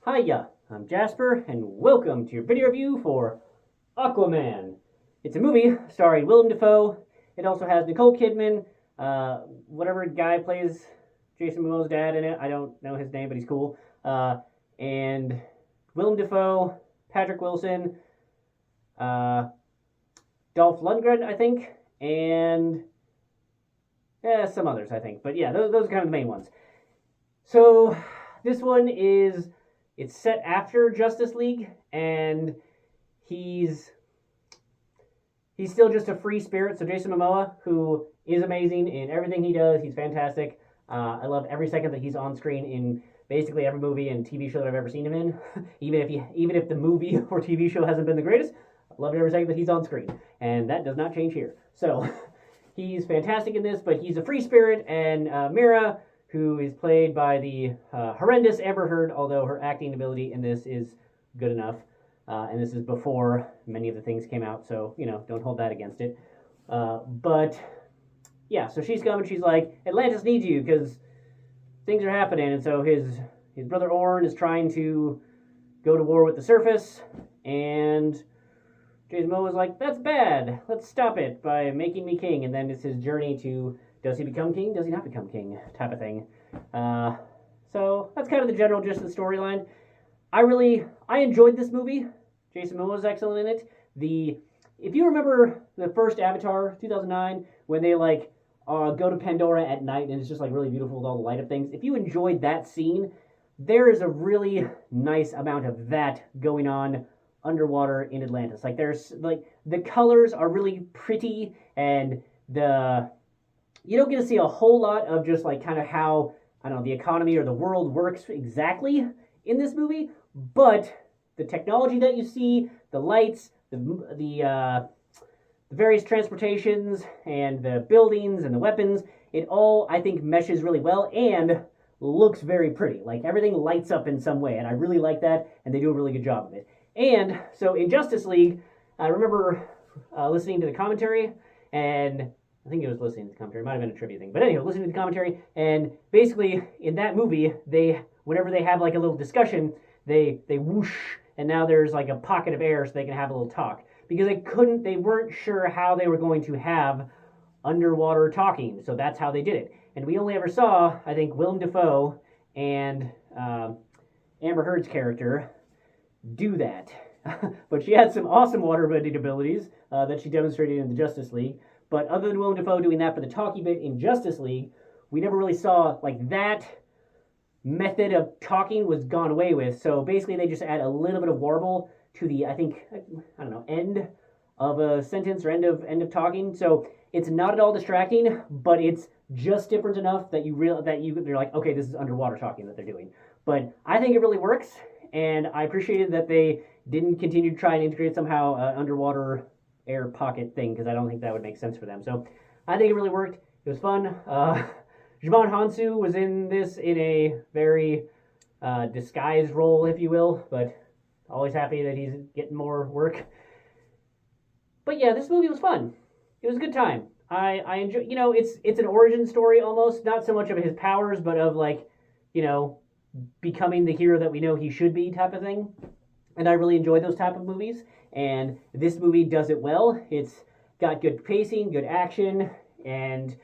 Hiya, I'm Jasper, and welcome to your video review for Aquaman. It's a movie starring Willem Dafoe. It also has Nicole Kidman, whatever guy plays Jason Momoa's dad in it. I don't know his name, but he's cool. And Willem Dafoe, Patrick Wilson, Dolph Lundgren, I think, and some others, I think. But yeah, those are kind of the main ones. So this one it's set after Justice League, and he's still just a free spirit. So Jason Momoa, who is amazing in everything he does, he's fantastic. I love every second that he's on screen in basically every movie and TV show that I've ever seen him in. even if the movie or TV show hasn't been the greatest, I love it every second that he's on screen, and that does not change here. So he's fantastic in this, but he's a free spirit, and Mira, who is played by the horrendous Amber Heard, although her acting ability in this is good enough. And this is before many of the things came out, so, don't hold that against it. But, yeah, so she's coming, she's like, Atlantis needs you, because things are happening, and so his brother Orn is trying to go to war with the surface, and Jason Momoa is like, that's bad, let's stop it by making me king, and then it's his journey to, does he become king, does he not become king, type of thing. So that's kind of the general gist of the storyline. I enjoyed this movie. Jason Momoa was excellent in it. If you remember the first Avatar, 2009, when they go to Pandora at night and it's just really beautiful with all the light up things. If you enjoyed that scene, there is a really nice amount of that going on underwater in Atlantis. There's the colors are really pretty, and you don't get to see a whole lot of just kind of how, I don't know, the economy or the world works exactly in this movie, but the technology that you see, the lights, the various transportations, and the buildings and the weapons, it all, I think, meshes really well and looks very pretty. Everything lights up in some way, and I really like that, and they do a really good job of it. And so in Justice League, I remember listening to the commentary, and I think it was listening to the commentary. It might have been a trivia thing. But anyway, listening to the commentary, and basically, in that movie, whenever they have a little discussion, they whoosh, and now there's a pocket of air so they can have a little talk. Because they weren't sure how they were going to have underwater talking, so that's how they did it. And we only ever saw, I think, Willem Dafoe and Amber Heard's character do that. But she had some awesome water-bending abilities that she demonstrated in the Justice League. But other than Willem Dafoe doing that for the talkie bit in Justice League, we never really saw, that method of talking was gone away with. So basically they just add a little bit of warble to the, end of a sentence or end of talking. So it's not at all distracting, but it's just different enough that they're like, okay, this is underwater talking that they're doing. But I think it really works, and I appreciated that they didn't continue to try and integrate somehow underwater air pocket thing, because I don't think that would make sense for them. So I think it really worked. It was fun. Djimon Hounsou was in this in a very disguised role, if you will, but always happy that he's getting more work. But yeah, this movie was fun. It was a good time. I enjoy, it's an origin story almost, not so much of his powers, but of becoming the hero that we know he should be type of thing. And I really enjoy those type of movies. And this movie does it well. It's got good pacing, good action, and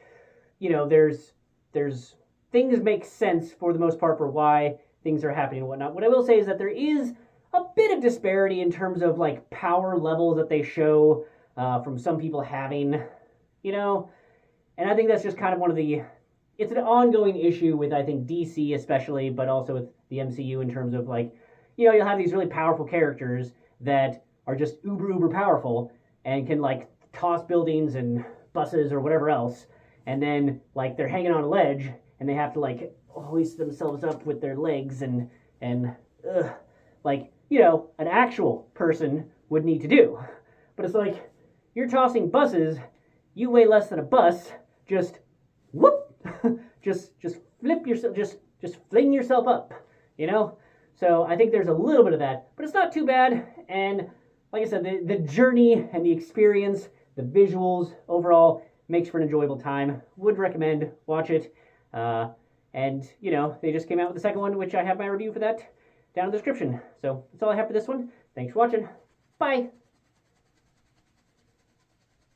there's things make sense for the most part for why things are happening and whatnot. What I will say is that there is a bit of disparity in terms of power levels that they show from some people having, and I think that's just kind of it's an ongoing issue with, I think, DC especially, but also with the MCU in terms of you'll have these really powerful characters that are just uber powerful and can toss buildings and buses or whatever else, and then they're hanging on a ledge and they have to hoist themselves up with their legs and an actual person would need to do. But it's you're tossing buses, you weigh less than a bus, just whoop, just flip yourself, just fling yourself up, So I think there's a little bit of that, but it's not too bad. And like I said, the journey and the experience, the visuals overall makes for an enjoyable time. Would recommend, watch it. And, they just came out with the second one, which I have my review for that down in the description. So that's all I have for this one. Thanks for watching. Bye!